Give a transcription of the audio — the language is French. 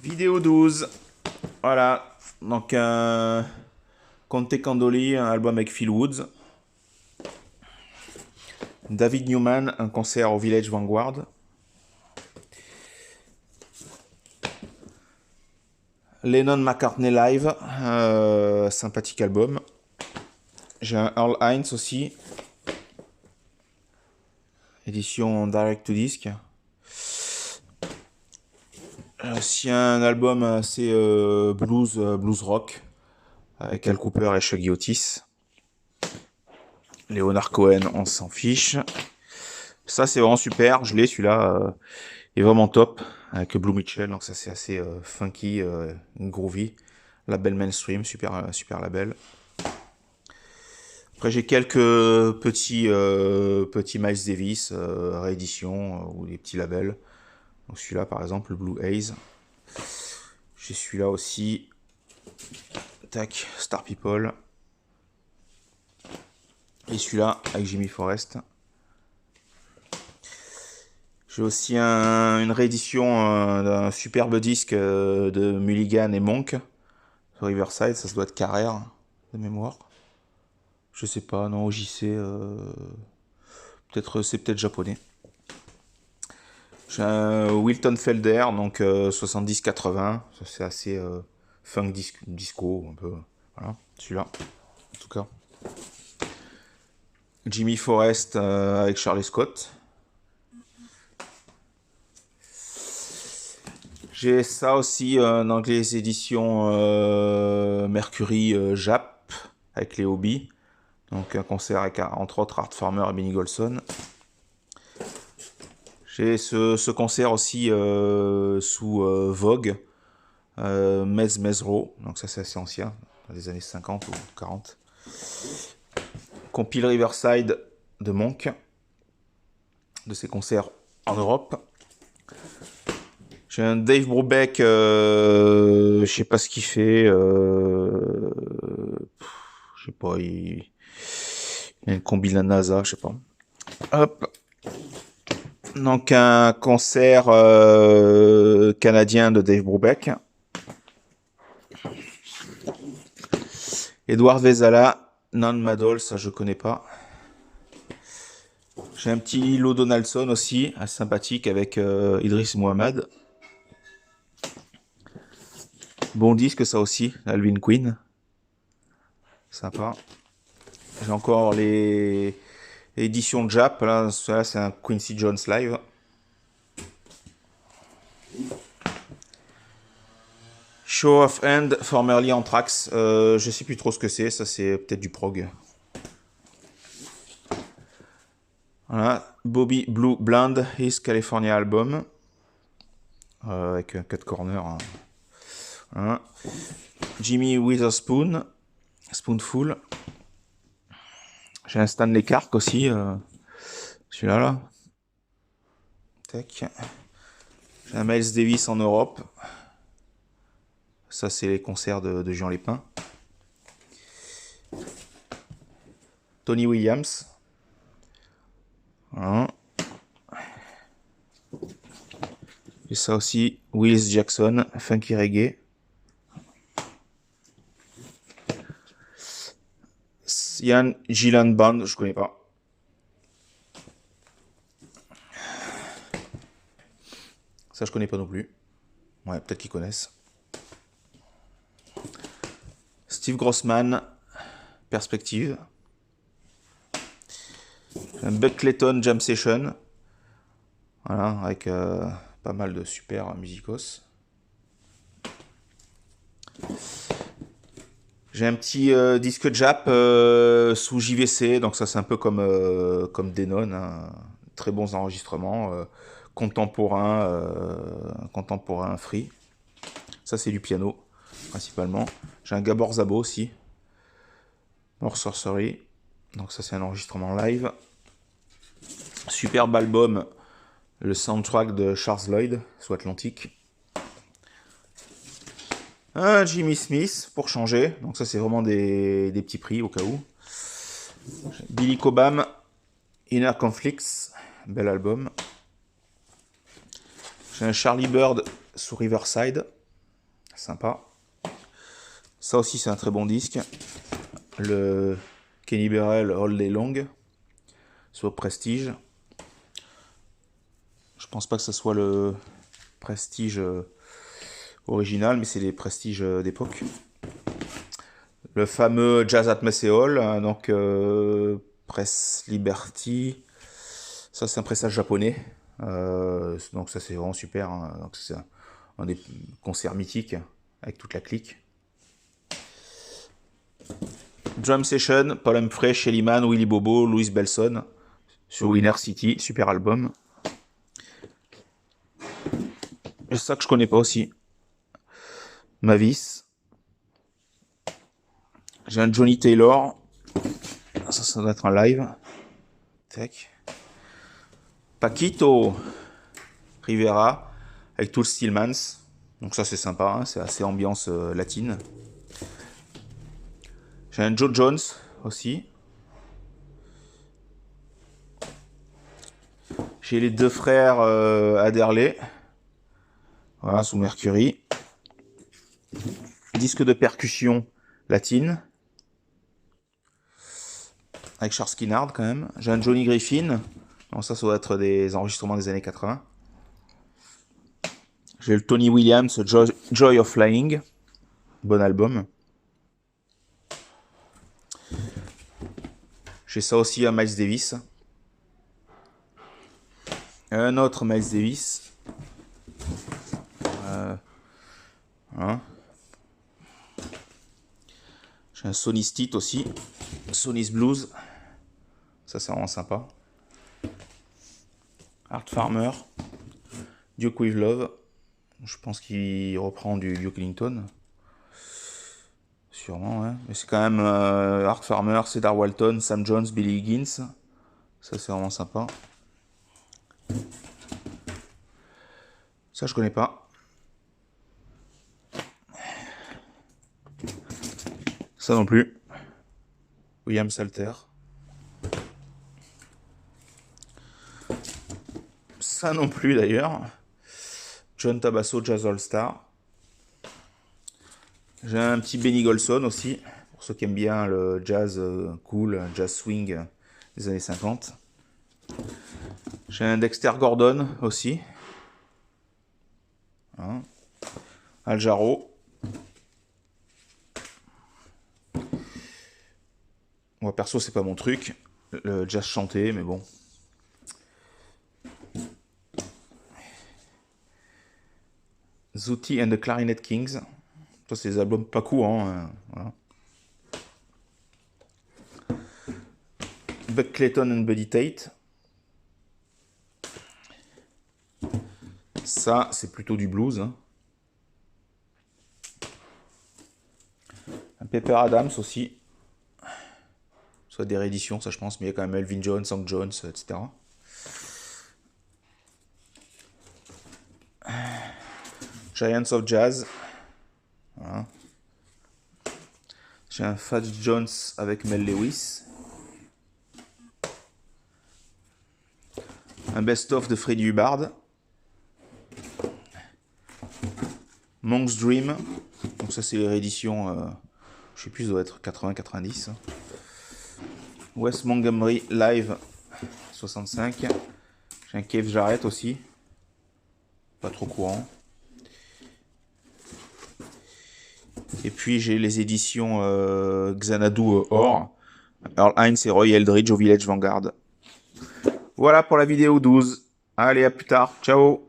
Vidéo 12. Voilà. Donc, Conte Candoli, un album avec Phil Woods. David Newman, un concert au Village Vanguard. Lennon-McCartney Live, sympathique album. J'ai un Earl Hines aussi, édition direct to disc. C'est un album assez blues rock, avec Al Cooper et Shuggy Otis. Leonard Cohen, on s'en fiche. Ça c'est vraiment super, je l'ai celui-là, il est vraiment top, avec Blue Mitchell, donc ça c'est assez funky, groovy. Label mainstream, super label. Après j'ai quelques petits Miles Davis rééditions ou des petits labels. Donc celui-là par exemple, le Blue Haze. J'ai celui-là aussi. Tac, Star People. Et celui-là avec Jimmy Forrest. J'ai aussi une réédition d'un superbe disque de Mulligan et Monk sur Riverside. Ça doit être Carrère de mémoire. Je sais pas, non, OJC. C'est peut-être japonais. J'ai un Wilton Felder, donc 70-80. Ça c'est assez funk disco, un peu. Voilà, celui-là, en tout cas. Jimmy Forrest avec Charlie Scott. J'ai ça aussi dans les éditions Mercury Jap avec les Hobbies. Donc un concert avec entre autres Art Farmer et Benny Golson. J'ai ce concert aussi sous Vogue, Mezro, donc ça c'est assez ancien, dans les années 50 ou 40. Compile Riverside de Monk, de ses concerts en Europe. J'ai un Dave Brubeck, je sais pas ce qu'il fait, je sais pas, il y a une combi de la NASA, je sais pas. Hop. Donc un concert canadien de Dave Brubeck. Edouard Vezala, Nan Madol, ça je connais pas. J'ai un petit Lilo Donaldson aussi, assez sympathique avec Idriss Mohamed. Bon disque ça aussi, Alvin Queen. Sympa. J'ai encore les éditions Jap, là c'est un Quincy Jones live. Show of Hand, formerly Anthrax, je sais plus trop ce que c'est, ça c'est peut-être du prog. Voilà, Bobby Blue Bland, His California Album, avec un cut corner. Hein. Voilà. Jimmy Witherspoon, Spoonful. J'ai un Stanley Clark aussi, celui-là là. Tac. J'ai un Miles Davis en Europe. Ça c'est les concerts de Jean Lépin. Tony Williams. Voilà. Et ça aussi, Willis Jackson, Funky Reggae. Ian Gillan Band, je connais pas. Ça je connais pas non plus. Ouais, peut-être qu'ils connaissent. Steve Grossman, Perspective. Un Buck Clayton Jam Session. Voilà, avec pas mal de super musicos. J'ai un petit disque Jap sous JVC, donc ça c'est un peu comme Denon, hein. Très bons enregistrements, contemporain free. Ça c'est du piano principalement. J'ai un Gabor Zabo aussi, More Sorcery, donc ça c'est un enregistrement live. Superbe album, le soundtrack de Charles Lloyd, sous Atlantique. Un Jimmy Smith pour changer, donc ça c'est vraiment des petits prix au cas où. Billy Cobham, Inner Conflicts, bel album. J'ai un Charlie Bird sous Riverside, Sympa. Ça aussi, c'est un très bon disque. Le Kenny Burrell All Day Long sur Prestige. Je pense pas que ce soit le Prestige original, mais c'est les Prestiges d'époque. Le fameux Jazz at Macéol, hein, donc Press Liberty. Ça, c'est un pressage japonais. Donc ça, c'est vraiment super. Hein. Donc c'est un des concerts mythiques avec toute la clique. Drum Session, Paul Humphrey, Shelly Manne, Willy Bobo, Louis Belson sur Winner City, super album. Et ça que je connais pas aussi. Mavis. J'ai un Johnny Taylor. Ça doit être un live. Tac. Paquito Rivera avec tout le Stillmans. Donc ça c'est sympa, hein, c'est assez ambiance latine. J'ai un Joe Jones aussi. J'ai les deux frères Adderley. Voilà, sous Mercury. Disque de percussion latine. Avec Charles Kinnard quand même. J'ai un Johnny Griffin. Donc ça doit être des enregistrements des années 80. J'ai le Tony Williams, Joy of Flying. Bon album. J'ai ça aussi à Miles Davis. Un autre Miles Davis. Hein. J'ai un Sonny's Teeth aussi. Sonny's Blues. Ça c'est vraiment sympa. Art Farmer. Duke with Love. Je pense qu'il reprend du Duke Ellington. Sûrement, ouais. Mais c'est quand même Art Farmer, Cedar Walton, Sam Jones, Billy Higgins. Ça c'est vraiment sympa. Ça je connais pas. Ça non plus. William Salter. Ça non plus d'ailleurs. John Tabasso, Jazz All Star. J'ai un petit Benny Golson aussi, pour ceux qui aiment bien le jazz cool, jazz swing des années 50. J'ai un Dexter Gordon aussi. Hein. Al Jarreau. Moi perso c'est pas mon truc, le jazz chanté, mais bon. Zooty and the Clarinet Kings. Ça c'est des albums pas courants. Hein. Voilà. Buck Clayton and Buddy Tate. Ça c'est plutôt du blues. Hein. Un Pepper Adams aussi. Soit des rééditions, ça je pense, mais il y a quand même Elvin Jones, Hank Jones, etc. Giants of Jazz. Voilà. J'ai un Fats Jones avec Mel Lewis. Un best-of de Freddie Hubbard. Monk's Dream. Donc ça c'est les rééditions, je sais plus, ça doit être 80-90. Wes Montgomery Live 65. J'ai un Keith Jarrett aussi. Pas trop courant. Et puis j'ai les éditions Xanadu Or. Earl Hines et Roy Eldridge au Village Vanguard. Voilà pour la vidéo 12. Allez, à plus tard. Ciao.